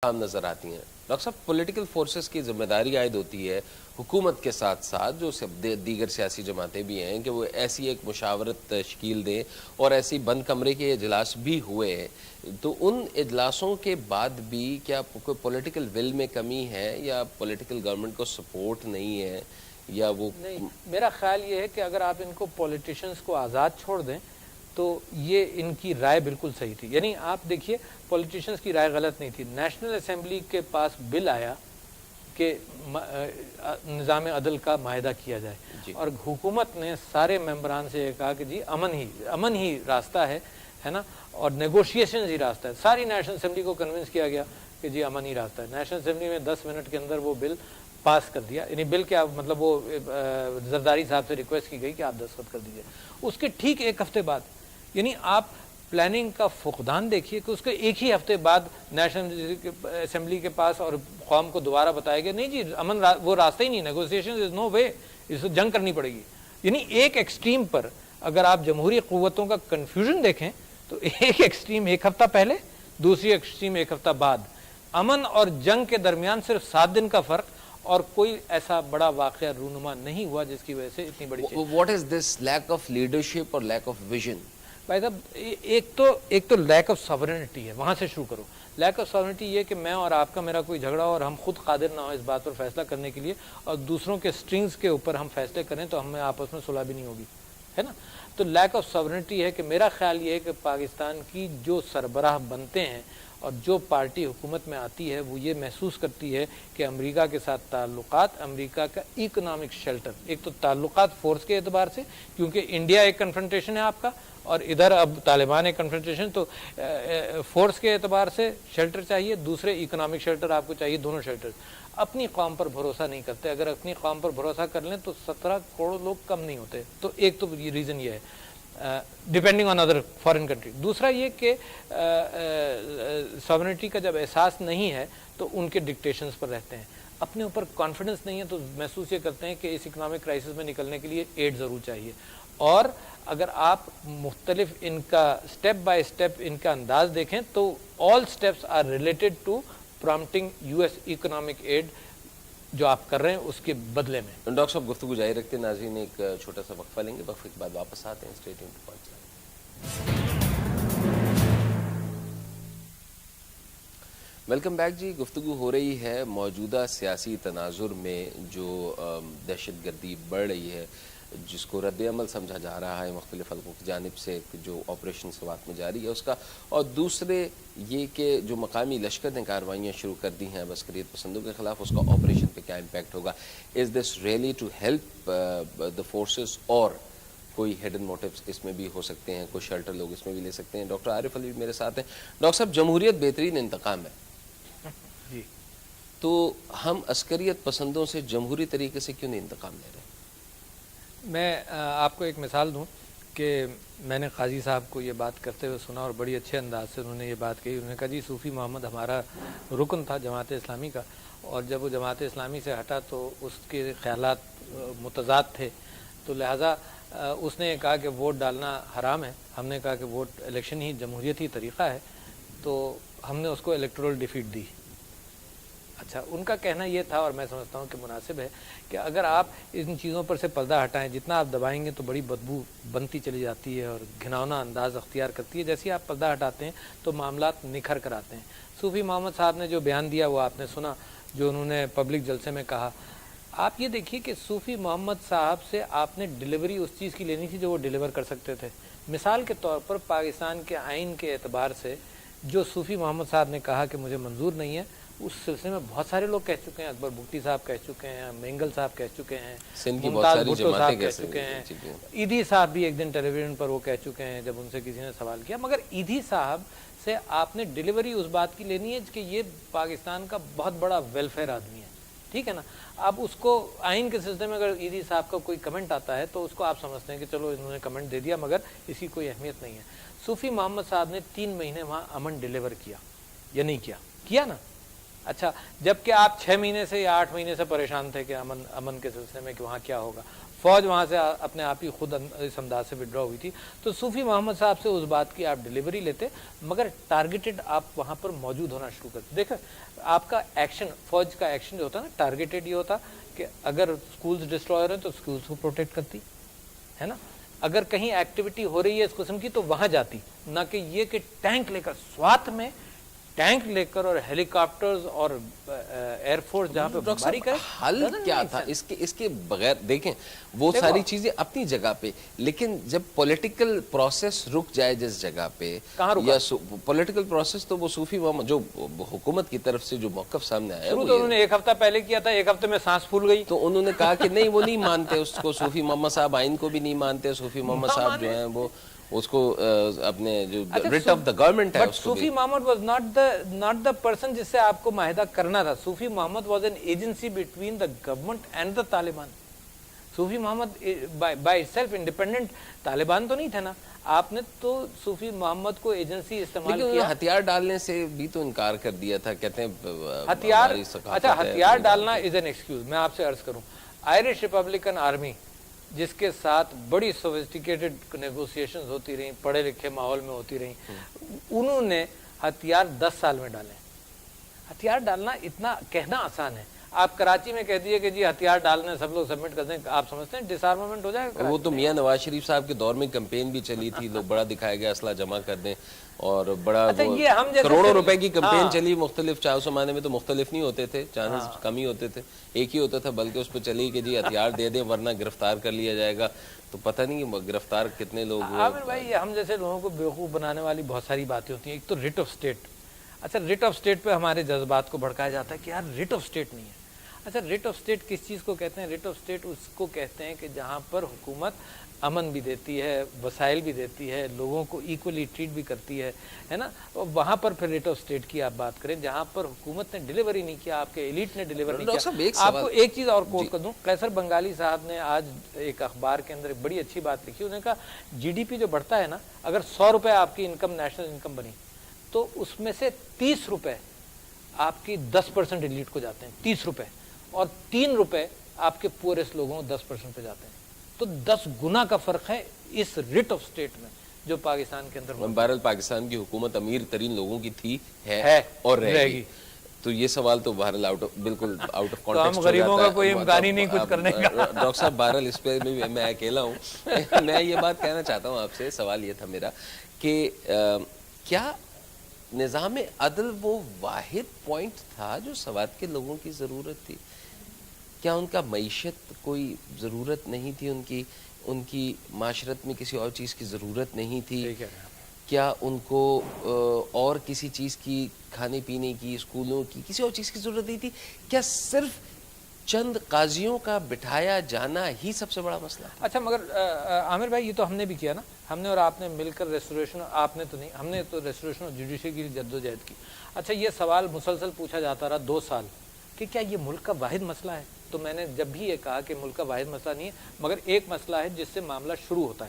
عام نظر آتی ہیں۔ ڈاکٹر صاحب، پولیٹیکل فورسز کی ذمہ داری عائد ہوتی ہے حکومت کے ساتھ ساتھ جو دیگر سیاسی جماعتیں بھی ہیں کہ وہ ایسی ایک مشاورت تشکیل دیں، اور ایسی بند کمرے کے اجلاس بھی ہوئے ہیں، تو ان اجلاسوں کے بعد بھی کیا کوئی پولیٹیکل ول میں کمی ہے، یا پولیٹیکل گورنمنٹ کو سپورٹ نہیں ہے، یا وہ نہیں؟ میرا خیال یہ ہے کہ اگر آپ ان کو پولیٹیشنز کو آزاد چھوڑ دیں تو یہ ان کی رائے بالکل صحیح تھی. یعنی آپ دیکھیے پولیٹیشنز کی رائے غلط نہیں تھی. نیشنل اسمبلی کے پاس بل آیا کہ نظام عدل کا معاہدہ کیا جائے، اور حکومت نے سارے ممبران سے یہ کہا کہ جی امن ہی راستہ ہے نا، اور نیگوشیشن ہی راستہ ہے. ساری نیشنل اسمبلی کو کنونس کیا گیا کہ جی امن ہی راستہ ہے. نیشنل اسمبلی میں 10 منٹ کے اندر وہ بل پاس کر دیا. یعنی بل کیا مطلب، وہ زرداری صاحب سے ریکویسٹ کی گئی کہ آپ دستخط کر دیجئے. اس کے ٹھیک ایک ہفتے بعد، یعنی آپ پلاننگ کا فقدان دیکھیے کہ اس کے ایک ہی ہفتے بعد نیشنل اسمبلی کے پاس اور قوم کو دوبارہ بتایا گیا نہیں جی امن وہ راستہ ہی نہیں، نیگوسیشن از نو وے، اس کو جنگ کرنی پڑے گی. یعنی ایک ایکسٹریم پر اگر آپ جمہوری قوتوں کا کنفیوژن دیکھیں تو ایک ایکسٹریم ایک ہفتہ پہلے، دوسری ایکسٹریم ایک ہفتہ بعد. امن اور جنگ کے درمیان صرف 7 دن کا فرق، اور کوئی ایسا بڑا واقعہ رونما نہیں ہوا جس کی وجہ سے اتنی بڑی چیز. What is this lack of leadership اور لیک آف ویژن؟ بھائی صاحب، ایک تو لیک آف ساورنٹی ہے، وہاں سے شروع کرو. لیک آف ساورنٹی یہ کہ میں اور آپ کا میرا کوئی جھگڑا ہو اور ہم خود قادر نہ ہو اس بات پر فیصلہ کرنے کے لیے، اور دوسروں کے سٹرنگز کے اوپر ہم فیصلے کریں تو ہمیں آپس میں صلح بھی نہیں ہوگی، ہے نا. تو لیک آف ساورنٹی ہے کہ میرا خیال یہ ہے کہ پاکستان کی جو سربراہ بنتے ہیں اور جو پارٹی حکومت میں آتی ہے وہ یہ محسوس کرتی ہے کہ امریکہ کے ساتھ تعلقات، امریکہ کا اکنامک شیلٹر، ایک تو تعلقات فورس کے اعتبار سے کیونکہ انڈیا ایک کنفرنٹیشن ہے آپ کا، اور ادھر اب طالبان ایک کنفرنٹیشن، تو فورس کے اعتبار سے شیلٹر چاہیے، دوسرے اکنامک شیلٹر آپ کو چاہیے. دونوں شیلٹر. اپنی قوم پر بھروسہ نہیں کرتے. اگر اپنی قوم پر بھروسہ کر لیں تو 17 کروڑ لوگ کم نہیں ہوتے. تو ایک تو ریزن یہ ہے depending on other foreign country. دوسرا یہ کہ ساورنٹی کا جب احساس نہیں ہے تو ان کے ڈکٹیشنز پر رہتے ہیں. اپنے اوپر کانفیڈنس نہیں ہے تو محسوس یہ کرتے ہیں کہ اس اکنامک کرائسس میں نکلنے کے لیے ایڈ ضرور چاہیے. اور اگر آپ مختلف ان کا سٹیپ بائی سٹیپ ان کا انداز دیکھیں تو all steps are related to prompting U S economic aid جو آپ کر رہے ہیں اس کے بدلے میں. ڈاکٹر صاحب گفتگو جاری رکھتے ہیں. ناظرین ایک چھوٹا سا وقفہ لیں گے، وقفے کے بعد واپس آتے ہیں. Stay tuned to point line. Welcome back جی. گفتگو ہو رہی ہے موجودہ سیاسی تناظر میں جو دہشت گردی بڑھ رہی ہے، جس کو رد عمل سمجھا جا رہا ہے مختلف حلقوں کی جانب سے، جو آپریشن سوات میں جاری ہے اس کا، اور دوسرے یہ کہ جو مقامی لشکر نے کارروائیاں شروع کر دی ہیں عسکریت پسندوں کے خلاف، اس کا آپریشن پہ کیا امپیکٹ ہوگا. Is this really to help the forces, اور کوئی ہڈن موٹیوز اس میں بھی ہو سکتے ہیں، کوئی شیلٹر لوگ اس میں بھی لے سکتے ہیں. ڈاکٹر عارف علی میرے ساتھ ہیں. ڈاکٹر صاحب، جمہوریت بہترین انتقام ہے جی، تو ہم عسکریت پسندوں سے جمہوری طریقے سے کیوں نہیں انتقام لے رہے؟ میں آپ کو ایک مثال دوں کہ میں نے قاضی صاحب کو یہ بات کرتے ہوئے سنا اور بڑی اچھے انداز سے انہوں نے یہ بات کہی. انہوں نے کہا جی صوفی محمد ہمارا رکن تھا جماعت اسلامی کا، اور جب وہ جماعت اسلامی سے ہٹا تو اس کے خیالات متضاد تھے، تو لہٰذا اس نے کہا کہ ووٹ ڈالنا حرام ہے. ہم نے کہا کہ ووٹ الیکشن ہی جمہوریت ہی طریقہ ہے، تو ہم نے اس کو الیکٹورل ڈیفیٹ دی. اچھا، ان کا کہنا یہ تھا، اور میں سمجھتا ہوں کہ مناسب ہے، کہ اگر آپ ان چیزوں پر سے پردہ ہٹائیں، جتنا آپ دبائیں گے تو بڑی بدبو بنتی چلی جاتی ہے اور گھناؤنا انداز اختیار کرتی ہے. جیسے ہی آپ پردہ ہٹاتے ہیں تو معاملات نکھر کر آتے ہیں. صوفی محمد صاحب نے جو بیان دیا وہ آپ نے سنا، جو انہوں نے پبلک جلسے میں کہا. آپ یہ دیکھیے کہ صوفی محمد صاحب سے آپ نے ڈیلیوری اس چیز کی لینی تھی جو وہ ڈیلیور کر سکتے تھے. مثال کے طور پر پاکستان کے آئین کے اعتبار سے جو صوفی محمد صاحب نے کہا کہ مجھے منظور نہیں ہے، اس سلسلے میں بہت سارے لوگ کہہ چکے ہیں. اکبر بگٹی صاحب کہہ چکے ہیں، مینگل صاحب کہہ چکے ہیں، ممتاز بھٹو صاحب کہہ چکے ہیں، ایدھی صاحب بھی ایک دن ٹیلی ویژن پر وہ کہہ چکے ہیں جب ان سے کسی نے سوال کیا. مگر ایدھی صاحب سے آپ نے ڈیلیوری اس بات کی لینی ہے کہ یہ پاکستان کا بہت بڑا ویلفیئر آدمی ہے، ٹھیک ہے نا. اب اس کو آئین کے سلسلے میں اگر ایدھی صاحب کا کوئی کمنٹ آتا ہے تو اس کو آپ سمجھتے ہیں کہ چلو انہوں نے کمنٹ دے دیا مگر اس کی کوئی اہمیت نہیں ہے. صوفی محمد صاحب نے 3 مہینے وہاں امن ڈیلیور کیا یا نہیں کیا نا. اچھا، جبکہ آپ 6 مہینے سے یا 8 مہینے سے پریشان تھے کہ امن کے سلسلے میں کہ وہاں کیا ہوگا. فوج وہاں سے اپنے آپ ہی خود اس انداز سے وڈرا ہوئی تھی. تو صوفی محمد صاحب سے اس بات کی آپ ڈیلیوری لیتے, مگر ٹارگیٹڈ آپ وہاں پر موجود ہونا شروع کرتے. دیکھیں آپ کا ایکشن, فوج کا ایکشن جو ہوتا ہے نا, ٹارگیٹڈ یہ ہوتا کہ اگر اسکولز ڈسٹروائر ہو رہے ہیں تو اسکولز کو پروٹیکٹ کرتی ہے نا, اگر کہیں ایکٹیویٹی ہو رہی ہے اس قسم کی تو وہاں جاتی, نہ کہ یہ کہ ٹینک لے کر سوات میں ٹینک لے کر اور ہیلی کاپٹرز اور ایئر فورس جہاں پہ بمباری کرے. حل کیا تھا اس کے بغیر؟ دیکھیں وہ ساری چیزیں اپنی جگہ پہ, لیکن جب پولیٹیکل پروسیس رک جائے جس جگہ پہ, یا پولیٹیکل پروسیس تو وہ صوفی محمد جو حکومت کی طرف سے جو موقف سامنے آیا, شروع تو انہوں نے ایک ہفتہ پہلے کیا تھا, ایک ہفتے میں سانس پھول گئی, تو انہوں نے کہا کہ نہیں وہ نہیں مانتے اس کو, صوفی محمد صاحب آئین کو بھی نہیں مانتے, صوفی محمد صاحب جو ہیں وہ اس کو اپنے جو ریٹ آف دا گورنمنٹ ہے اس کو. Sufi Muhammad was not the person جس سے آپ کو معاہدہ کرنا تھا. Sufi Muhammad was an agency between the government and the Taliban. Sufi Muhammad by itself independent Taliban تو نہیں تھے نا, آپ نے تو صوفی محمد کو ایجنسی استعمال کیا. ہتھیار ڈالنے سے بھی تو انکار کر دیا تھا, کہتے ہیں ہتھیار, اچھا ہتھیار ڈالنا از این ایکسکیوز. میں آپ سے عرض کروں, آئرش ریپبلکن آرمی جس کے ساتھ بڑی سوفسٹیکیٹڈ نیگوسیشنز ہوتی رہیں, پڑھے لکھے ماحول میں ہوتی رہیں, انہوں نے ہتھیار 10 سال میں ڈالے. ہتھیار ڈالنا اتنا کہنا آسان ہے, آپ کراچی میں کہہ دیے کہ جی ہتھیار ڈالنے سب لوگ سبمٹ کر دیں, آپ سمجھتے ہیں ڈس آرمامنٹ ہو جائے گا؟ وہ تو میاں نواز شریف صاحب کے دور میں کمپین بھی چلی تھی, لوگ بڑا دکھایا گیا اسلحہ جمع کر دیں, اور بڑا کروڑوں روپے کی کمپین چلی مختلف, چاہے اس زمانے میں تو مختلف نہیں ہوتے تھے, چانس کم ہی ہوتے تھے, ایک ہی ہوتا تھا, بلکہ اس پہ چلی کہ جی ہتھیار دے دیں ورنہ گرفتار کر لیا جائے گا. تو پتہ نہیں گرفتار کتنے لوگ ہوئے. عامر بھائی, ہم جیسے لوگوں کو بیوقوف بنانے والی بہت ساری باتیں ہوتی ہیں. ایک تو ریٹ آف اسٹیٹ, اچھا ریٹ آف اسٹیٹ پہ ہمارے جذبات کو بھڑکایا جاتا ہے کہ یار ریٹ آف اسٹیٹ نہیں ہے. اچھا ریٹ آف اسٹیٹ کس چیز کو کہتے ہیں؟ ریٹ آف اسٹیٹ اس کو کہتے ہیں کہ جہاں پر حکومت امن بھی دیتی ہے, وسائل بھی دیتی ہے, لوگوں کو ایکولی ٹریٹ بھی کرتی ہے نا, وہاں پر پھر ریٹ آف اسٹیٹ کی آپ بات کریں. جہاں پر حکومت نے ڈیلیوری نہیں کیا, آپ کے ایلیٹ نے ڈیلیور نہیں کیا. آپ کو ایک چیز اور کوٹ کر دوں, قیصر بنگالی صاحب نے آج ایک اخبار کے اندر ایک بڑی اچھی بات لکھی. انہوں نے کہا جی ڈی پی جو بڑھتا ہے نا, اگر 100 روپے آپ کی انکم نیشنل انکم بنی تو اس میں سے 30 روپے آپ کی 10% ایلیٹ کو جاتے ہیں, 30 روپے, اور 3 روپے آپ کے پورسٹ لوگوں 10% پہ جاتے ہیں. تو 10 گنا کا فرق ہے اس ریٹ آف اسٹیٹ میں جو پاکستان کے اندر. بہرحال پاکستان کی حکومت امیر ترین لوگوں کی تھی, ہے اور رہے گی. تو یہ سوال تو بہرحال بالکل آؤٹ آف کانٹیکسٹ ہم غریبوں کا کوئی امکان ہی نہیں کچھ کرنے کا. ڈاکٹر صاحب بہرحال اس پہ میں اکیلا ہوں. میں یہ بات کہنا چاہتا ہوں آپ سے, سوال یہ تھا میرا کہ کیا نظام عدل وہ واحد پوائنٹ تھا جو سوات کے لوگوں کی ضرورت تھی؟ کیا ان کا معیشت کوئی ضرورت نہیں تھی, ان کی معاشرت میں کسی اور چیز کی ضرورت نہیں تھی؟ کیا ان کو اور کسی چیز کی, کھانے پینے کی, اسکولوں کی, کسی اور چیز کی ضرورت نہیں تھی؟ کیا صرف چند قاضیوں کا بٹھایا جانا ہی سب سے بڑا مسئلہ تھا؟ اچھا مگر عامر بھائی, یہ تو ہم نے بھی کیا نا, ہم نے اور آپ نے مل کر ریسٹوریشن, آپ نے تو نہیں, ہم نے تو ریسٹوریشن اور جوڈیشری کی جدوجہد کی. اچھا یہ سوال مسلسل پوچھا جاتا رہا 2 سال کہ کیا یہ ملک کا واحد مسئلہ ہے؟ تو میں نے جب بھی یہ کہا کہ ملک کا واحد مسئلہ نہیں ہے, مگر ایک مسئلہ ہے جس سے معاملہ شروع ہوتا ہے.